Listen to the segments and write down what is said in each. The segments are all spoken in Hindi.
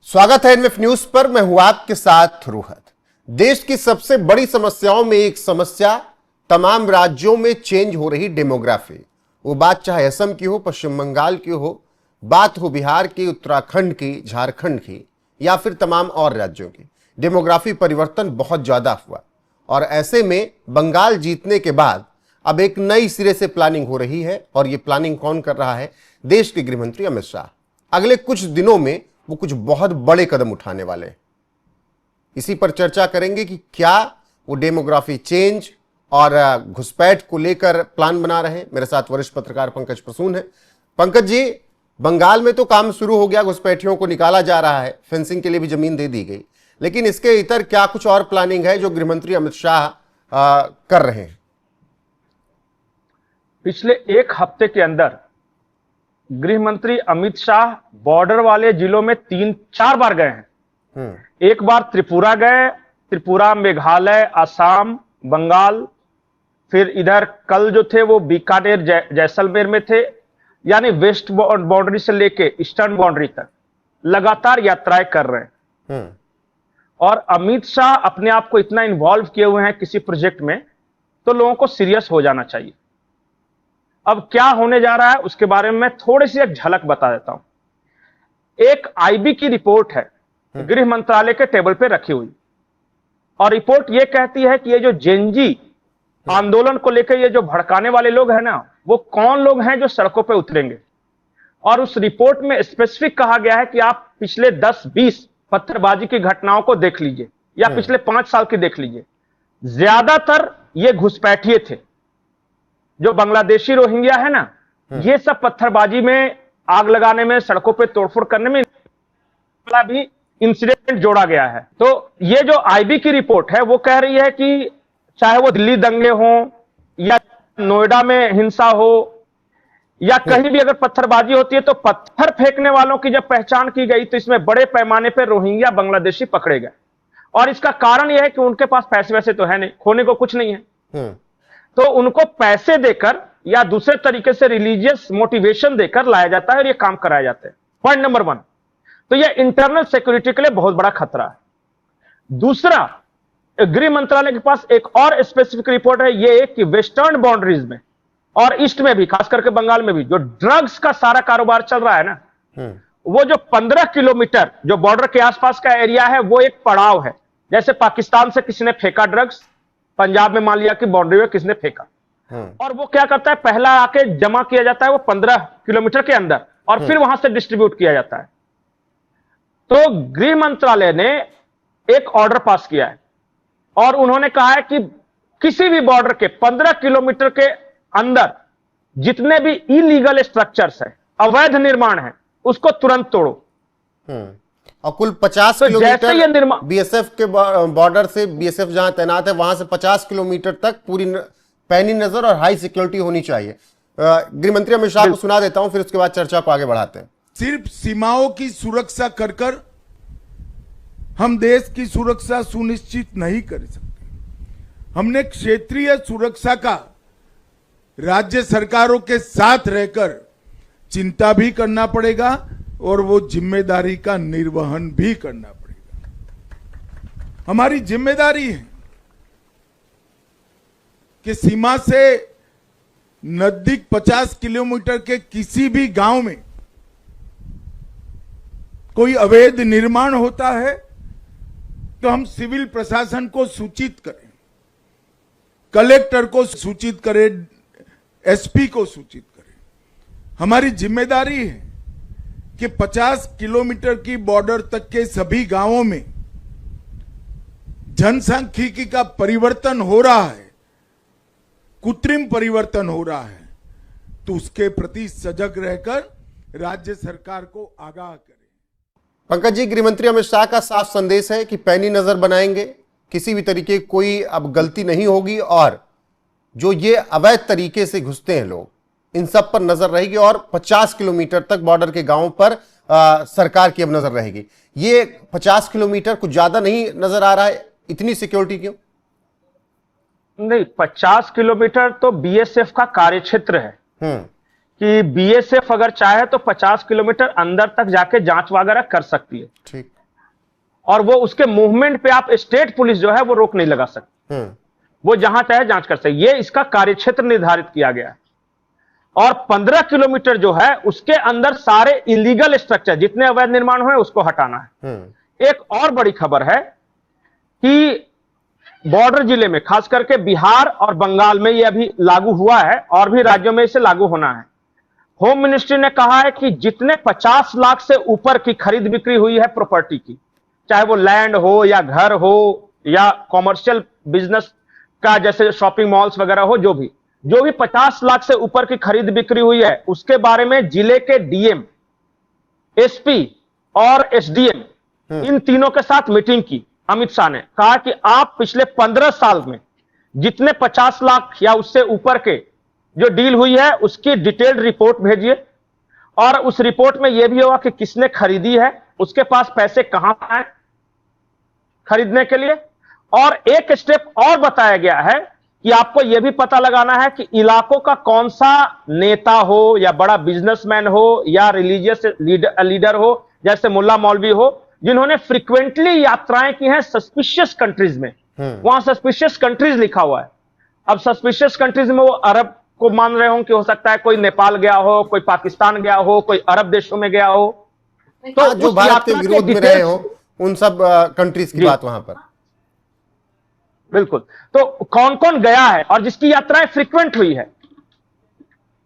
स्वागत है एनएफ न्यूज पर। मैं हूं आपके साथ रोहत। देश की सबसे बड़ी समस्याओं में एक समस्या तमाम राज्यों में चेंज हो रही डेमोग्राफी। वो बात चाहे असम की हो, पश्चिम बंगाल की हो, बात हो बिहार की, उत्तराखंड की, झारखंड की या फिर तमाम और राज्यों की। डेमोग्राफी परिवर्तन बहुत ज्यादा हुआ और ऐसे में बंगाल जीतने के बाद अब एक नई सिरे से प्लानिंग हो रही है। और ये प्लानिंग कौन कर रहा है? देश के गृह मंत्री अमित शाह। अगले कुछ दिनों में वो कुछ बहुत बड़े कदम उठाने वाले हैं। इसी पर चर्चा करेंगे कि क्या वो डेमोग्राफी चेंज और घुसपैठ को लेकर प्लान बना रहे हैं। मेरे साथ वरिष्ठ पत्रकार पंकज प्रसून है। पंकज जी, बंगाल में तो काम शुरू हो गया, घुसपैठियों को निकाला जा रहा है, फेंसिंग के लिए भी जमीन दे दी गई, लेकिन इसके इतर क्या कुछ और प्लानिंग है जो गृहमंत्री अमित शाह कर रहे हैं? पिछले एक हफ्ते के अंदर गृह मंत्री अमित शाह बॉर्डर वाले जिलों में 3-4 बार गए हैं। एक बार त्रिपुरा गए, त्रिपुरा, मेघालय, असम, बंगाल, फिर इधर कल जो थे वो बीकानेर, जैसलमेर में थे। यानी वेस्ट बाउंड्री से लेके ईस्टर्न बाउंड्री तक लगातार यात्राएं कर रहे हैं। और अमित शाह अपने आप को इतना इन्वॉल्व किए हुए हैं किसी प्रोजेक्ट में, तो लोगों को सीरियस हो जाना चाहिए। अब क्या होने जा रहा है उसके बारे में मैं थोड़ी सी एक झलक बता देता हूं। एक आईबी की रिपोर्ट है, गृह मंत्रालय के टेबल पे रखी हुई, और रिपोर्ट यह कहती है कि ये जो जेनजी आंदोलन को लेकर ये जो भड़काने वाले लोग हैं ना, वो कौन लोग हैं जो सड़कों पे उतरेंगे। और उस रिपोर्ट में स्पेसिफिक कहा गया है कि आप पिछले 10-20 पत्थरबाजी की घटनाओं को देख लीजिए या पिछले 5 साल की देख लीजिए। ज्यादातर ये घुसपैठिए थे, जो बांग्लादेशी रोहिंग्या है ना, ये सब पत्थरबाजी में, आग लगाने में, सड़कों पे तोड़फोड़ करने में भी इंसिडेंट जोड़ा गया है। तो ये जो आईबी की रिपोर्ट है वो कह रही है कि चाहे वो दिल्ली दंगे हो या नोएडा में हिंसा हो या कहीं भी अगर पत्थरबाजी होती है, तो पत्थर फेंकने वालों की जब पहचान की गई तो इसमें बड़े पैमाने पर रोहिंग्या बांग्लादेशी पकड़े गए। और इसका कारण यह है कि उनके पास पैसे वैसे तो है नहीं, खोने को कुछ नहीं है, तो उनको पैसे देकर या दूसरे तरीके से रिलीजियस मोटिवेशन देकर लाया जाता है और ये काम कराया जाता है। पॉइंट नंबर 1, तो ये इंटरनल सिक्योरिटी के लिए बहुत बड़ा खतरा है। दूसरा, गृह मंत्रालय के पास एक और स्पेसिफिक रिपोर्ट है ये कि वेस्टर्न बाउंड्रीज में और ईस्ट में भी, खास करके बंगाल में भी, जो ड्रग्स का सारा कारोबार चल रहा है ना, वो जो 15 किलोमीटर जो बॉर्डर के आसपास का एरिया है, वो एक पड़ाव है। जैसे पाकिस्तान से किसी ने फेंका ड्रग्स, पंजाब में मान लिया कि बाउंड्री में किसने फेंका, और वो क्या करता है, पहला आके जमा किया जाता है वो 15 किलोमीटर के अंदर, और फिर वहां से डिस्ट्रीब्यूट किया जाता है। तो गृह मंत्रालय ने एक ऑर्डर पास किया है और उन्होंने कहा है कि किसी भी बॉर्डर के 15 किलोमीटर के अंदर जितने भी इलीगल स्ट्रक्चर्स है, अवैध निर्माण है, उसको तुरंत तोड़ो। और कुल 50 किलोमीटर बीएसएफ के बॉर्डर से, बीएसएफ जहां तैनात है वहां से 50 किलोमीटर तक पूरी पैनी नजर और हाई सिक्योरिटी होनी चाहिए। गृह मंत्री अमित शाह को सुना देता हूं, फिर उसके बाद चर्चा को आगे बढ़ाते हैं। सिर्फ सीमाओं की सुरक्षा कर हम देश की सुरक्षा सुनिश्चित नहीं कर सकते। हमने क्षेत्रीय सुरक्षा का राज्य सरकारों के साथ रहकर चिंता भी करना पड़ेगा और वो जिम्मेदारी का निर्वहन भी करना पड़ेगा। हमारी जिम्मेदारी है कि सीमा से नजदीक 50 किलोमीटर के किसी भी गांव में कोई अवैध निर्माण होता है तो हम सिविल प्रशासन को सूचित करें, कलेक्टर को सूचित करें, एसपी को सूचित करें। हमारी जिम्मेदारी है कि 50 किलोमीटर की बॉर्डर तक के सभी गांवों में जनसांख्यिकी का परिवर्तन हो रहा है, कृत्रिम परिवर्तन हो रहा है, तो उसके प्रति सजग रहकर राज्य सरकार को आगाह करें। पंकज जी, गृहमंत्री अमित शाह का साफ संदेश है कि पैनी नजर बनाएंगे, किसी भी तरीके की कोई अब गलती नहीं होगी, और जो ये अवैध तरीके से घुसते हैं लोग, इन सब पर नजर रहेगी, और 50 किलोमीटर तक बॉर्डर के गांवों पर सरकार की अब नजर रहेगी। ये 50 किलोमीटर कुछ ज्यादा नहीं नजर आ रहा है? इतनी सिक्योरिटी क्यों? नहीं, 50 किलोमीटर तो बीएसएफ का कार्यक्षेत्र है कि बीएसएफ अगर चाहे तो 50 किलोमीटर अंदर तक जाके जांच वगैरह कर सकती है। ठीक। और वो उसके मूवमेंट पे आप स्टेट पुलिस जो है वो रोक नहीं लगा सकती, वो जहां चाहे जांच कर सकती। ये इसका कार्यक्षेत्र निर्धारित किया गया है। और 15 किलोमीटर जो है उसके अंदर सारे इलीगल स्ट्रक्चर जितने अवैध निर्माण हुए उसको हटाना है। एक और बड़ी खबर है कि बॉर्डर जिले में खास करके बिहार और बंगाल में ये अभी लागू हुआ है और भी राज्यों में इसे लागू होना है। होम मिनिस्ट्री ने कहा है कि जितने 50 लाख से ऊपर की खरीद बिक्री हुई है प्रॉपर्टी की, चाहे वो लैंड हो या घर हो या कॉमर्शियल बिजनेस का जैसे शॉपिंग मॉल्स वगैरह हो, जो भी 50 लाख से ऊपर की खरीद बिक्री हुई है उसके बारे में जिले के डीएम, एसपी और एसडीएम इन तीनों के साथ मीटिंग की। अमित शाह ने कहा कि आप पिछले 15 साल में जितने 50 लाख या उससे ऊपर के जो डील हुई है उसकी डिटेल्ड रिपोर्ट भेजिए और उस रिपोर्ट में यह भी होगा कि किसने खरीदी है, उसके पास पैसे कहां आए खरीदने के लिए। और एक स्टेप और बताया गया है कि आपको यह भी पता लगाना है कि इलाकों का कौन सा नेता हो या बड़ा बिजनेसमैन हो या रिलीजियस लीडर हो जैसे मुल्ला मौलवी हो जिन्होंने फ्रीक्वेंटली यात्राएं की हैं सस्पिशियस कंट्रीज में। वहां सस्पिशियस कंट्रीज लिखा हुआ है। अब सस्पिशियस कंट्रीज में वो अरब को मान रहे हो कि हो सकता है कोई नेपाल गया हो, कोई पाकिस्तान गया हो, कोई अरब देशों में गया हो, तो जो भारत के विरोध में रहे हो उन सब कंट्रीज की बात वहां पर। बिल्कुल। तो कौन कौन गया है और जिसकी यात्राएं फ्रीक्वेंट हुई है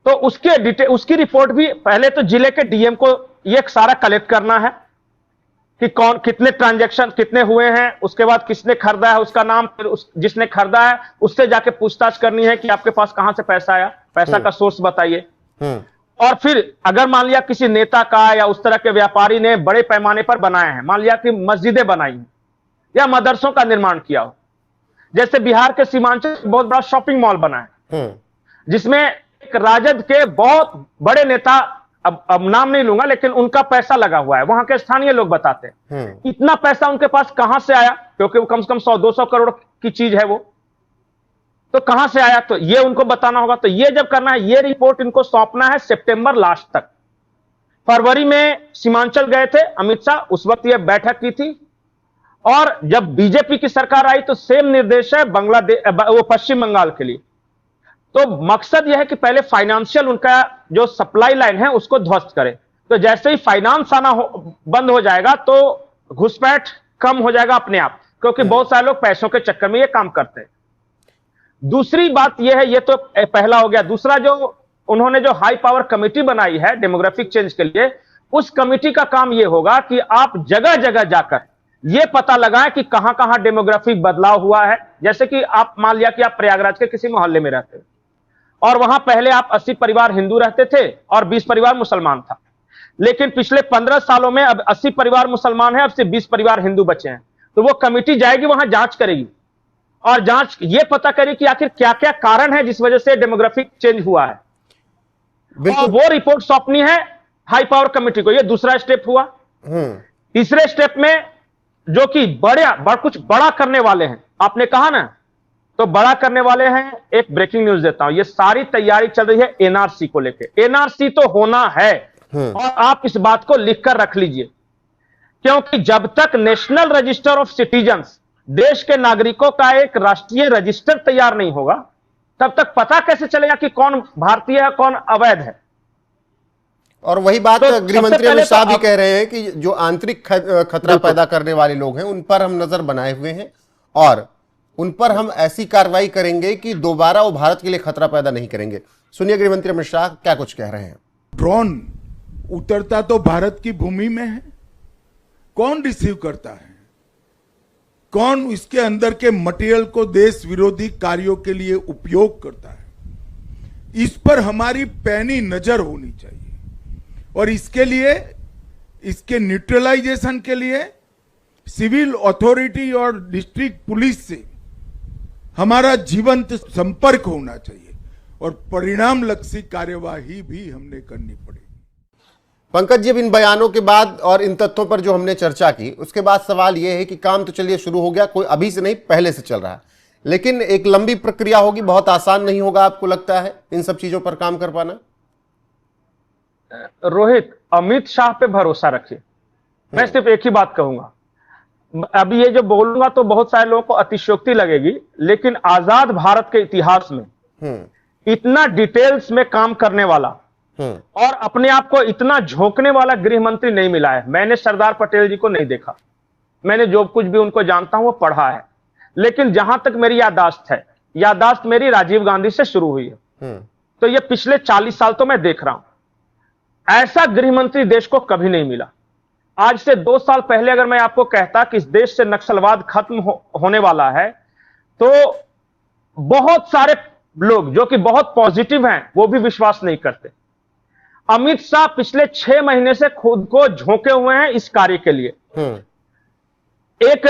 तो उसकी रिपोर्ट भी पहले तो जिले के डीएम को ये सारा कलेक्ट करना है कि कौन कितने ट्रांजैक्शन कितने हुए हैं, उसके बाद किसने खरीदा है उसका नाम, फिर जिसने खरीदा है उससे जाके पूछताछ करनी है कि आपके पास कहां से पैसा आया, पैसा का सोर्स बताइए। और फिर अगर मान लिया किसी नेता का या उस तरह के व्यापारी ने बड़े पैमाने पर बनाए हैं, मान लिया कि मस्जिदें बनाई हैं या मदरसों का निर्माण किया हो, जैसे बिहार के सीमांचल बहुत बड़ा शॉपिंग मॉल बना है जिसमें एक राजद के बहुत बड़े नेता, अब नाम नहीं लूंगा लेकिन उनका पैसा लगा हुआ है, वहां के स्थानीय लोग बताते हैं। इतना पैसा उनके पास कहां से आया, क्योंकि वो कम से कम 100-200 करोड़ की चीज है वो, तो कहां से आया, तो ये उनको बताना होगा। तो ये जब करना है, ये रिपोर्ट इनको सौंपना है सितंबर लास्ट तक। फरवरी में सीमांचल गए थे अमित शाह, उस वक्त ये बैठक की थी। और जब बीजेपी की सरकार आई तो सेम निर्देश है वो पश्चिम बंगाल के लिए। तो मकसद यह है कि पहले फाइनेंशियल उनका जो सप्लाई लाइन है उसको ध्वस्त करे। तो जैसे ही फाइनेंस आना बंद हो जाएगा तो घुसपैठ कम हो जाएगा अपने आप, क्योंकि बहुत सारे लोग पैसों के चक्कर में ये काम करते हैं। दूसरी बात यह है, ये तो पहला हो गया। दूसरा, जो उन्होंने जो हाई पावर कमेटी बनाई है डेमोग्राफिक चेंज के लिए, उस कमेटी का काम यह होगा कि आप जगह जगह जाकर यह पता लगाएं कि कहां कहां डेमोग्राफिक बदलाव हुआ है। जैसे कि आप मान लिया कि आप प्रयागराज के किसी मोहल्ले में रहते हैं और वहां पहले आप 80 परिवार हिंदू रहते थे और 20 परिवार मुसलमान था, लेकिन पिछले 15 सालों में अब 80 परिवार मुसलमान है, अब सिर्फ 20 परिवार हिंदू बचे हैं। तो वो कमेटी जाएगी, वहां जांच करेगी और जांच ये पता करेगी कि आखिर क्या क्या कारण है जिस वजह से डेमोग्राफिक चेंज हुआ है, और वो रिपोर्ट सौंपनी है हाई पावर कमेटी को। ये दूसरा स्टेप हुआ। तीसरे स्टेप में जो कि कुछ बड़ा करने वाले हैं, आपने कहा ना, तो बड़ा करने वाले हैं। एक ब्रेकिंग न्यूज देता हूं, ये सारी तैयारी चल रही है एनआरसी को लेकर। एनआरसी तो होना है और आप इस बात को लिखकर रख लीजिए, क्योंकि जब तक नेशनल रजिस्टर ऑफ सिटीजन्स, देश के नागरिकों का एक राष्ट्रीय रजिस्टर तैयार नहीं होगा, तब तक पता कैसे चलेगा कि कौन भारतीय है कौन अवैध है। और वही बात तो गृहमंत्री अमित शाह भी कह रहे हैं कि जो आंतरिक खतरा पैदा करने वाले लोग हैं उन पर हम नजर बनाए हुए हैं और उन पर हम ऐसी कार्रवाई करेंगे कि दोबारा वो भारत के लिए खतरा पैदा नहीं करेंगे। सुनिए गृहमंत्री अमित शाह क्या कुछ कह रहे हैं। ड्रोन उतरता तो भारत की भूमि में है, कौन रिसीव करता है, कौन इसके अंदर के मटेरियल को देश विरोधी कार्यों के लिए उपयोग करता है, इस पर हमारी पैनी नजर होनी चाहिए। और इसके लिए, इसके न्यूट्रलाइजेशन के लिए सिविल अथॉरिटी और डिस्ट्रिक्ट पुलिस से हमारा जीवंत संपर्क होना चाहिए और परिणाम लक्षी कार्यवाही भी हमने करनी पड़ेगी। पंकज जी, अब इन बयानों के बाद और इन तथ्यों पर जो हमने चर्चा की, उसके बाद सवाल यह है कि काम तो चलिए शुरू हो गया, कोई अभी से नहीं पहले से चल रहा है, लेकिन एक लंबी प्रक्रिया होगी, बहुत आसान नहीं होगा आपको लगता है इन सब चीजों पर काम कर पाना? रोहित, अमित शाह पे भरोसा रखिए। मैं सिर्फ एक ही बात कहूंगा, अभी ये जो बोलूंगा तो बहुत सारे लोगों को अतिशयोक्ति लगेगी, लेकिन आजाद भारत के इतिहास में इतना डिटेल्स में काम करने वाला और अपने आप को इतना झोंकने वाला गृह मंत्री नहीं मिला है। मैंने सरदार पटेल जी को नहीं देखा, मैंने जो कुछ भी उनको जानता हूं वो पढ़ा है, लेकिन जहां तक मेरी याददाश्त मेरी राजीव गांधी से शुरू हुई है। तो ये पिछले 40 साल तो मैं देख रहा हूं, ऐसा गृह मंत्री देश को कभी नहीं मिला। आज से 2 साल पहले अगर मैं आपको कहता कि इस देश से नक्सलवाद खत्म होने वाला है, तो बहुत सारे लोग जो कि बहुत पॉजिटिव हैं वो भी विश्वास नहीं करते। अमित शाह पिछले 6 महीने से खुद को झोंके हुए हैं इस कार्य के लिए। एक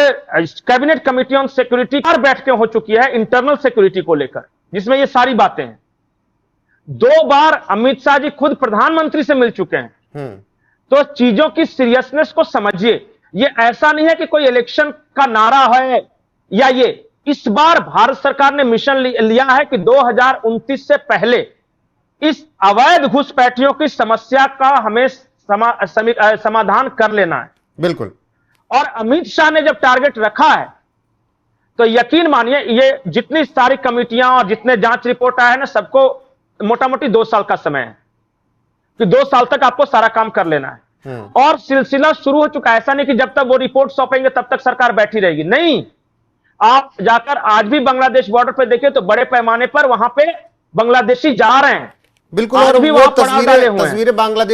कैबिनेट कमेटी ऑन सिक्योरिटी पर बैठकें हो चुकी है इंटरनल सिक्योरिटी को लेकर, जिसमें ये सारी बातें हैं। 2 बार अमित शाह जी खुद प्रधानमंत्री से मिल चुके हैं। तो चीजों की सीरियसनेस को समझिए। ये ऐसा नहीं है कि कोई इलेक्शन का नारा है या ये, इस बार भारत सरकार ने मिशन लिया है कि 2029 से पहले इस अवैध घुसपैठियों की समस्या का हमें समाधान कर लेना है। बिल्कुल। और अमित शाह ने जब टारगेट रखा है तो यकीन मानिए ये जितनी सारी कमेटियां और जितने जांच रिपोर्ट आए हैं ना, सबको मोटा मोटी 2 साल का समय है कि 2 साल तक आपको सारा काम कर लेना है। और सिलसिला शुरू हो चुका है। ऐसा नहीं कि जब तक वो रिपोर्ट सौंपेंगे तब तक सरकार बैठी रहेगी, नहीं। आप जाकर आज भी बांग्लादेश बॉर्डर पे देखिए तो बड़े पैमाने पर वहां पे बांग्लादेशी जा रहे हैं। बिल्कुल। और भी वो तस्वीरें बंगाल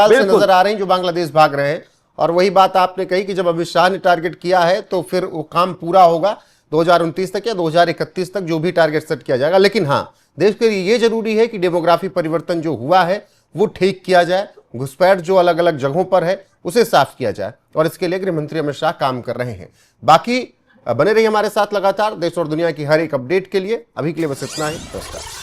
से नजर आ रही हैं जो बांग्लादेश भाग रहे हैं। और वही बात आपने कही कि जब अमित शाह ने टारगेट किया है तो फिर वो काम पूरा होगा 2029 तक या 2031 तक, जो भी टारगेट सेट किया जाएगा। लेकिन हाँ, देश के लिए ये जरूरी है कि डेमोग्राफी परिवर्तन जो हुआ है वो ठीक किया जाए, घुसपैठ जो अलग अलग जगहों पर है उसे साफ किया जाए, और इसके लिए गृह मंत्री अमित शाह काम कर रहे हैं। बाकी बने रहिए हमारे साथ लगातार देश और दुनिया की हर एक अपडेट के लिए। अभी के लिए बस इतना ही। नमस्कार।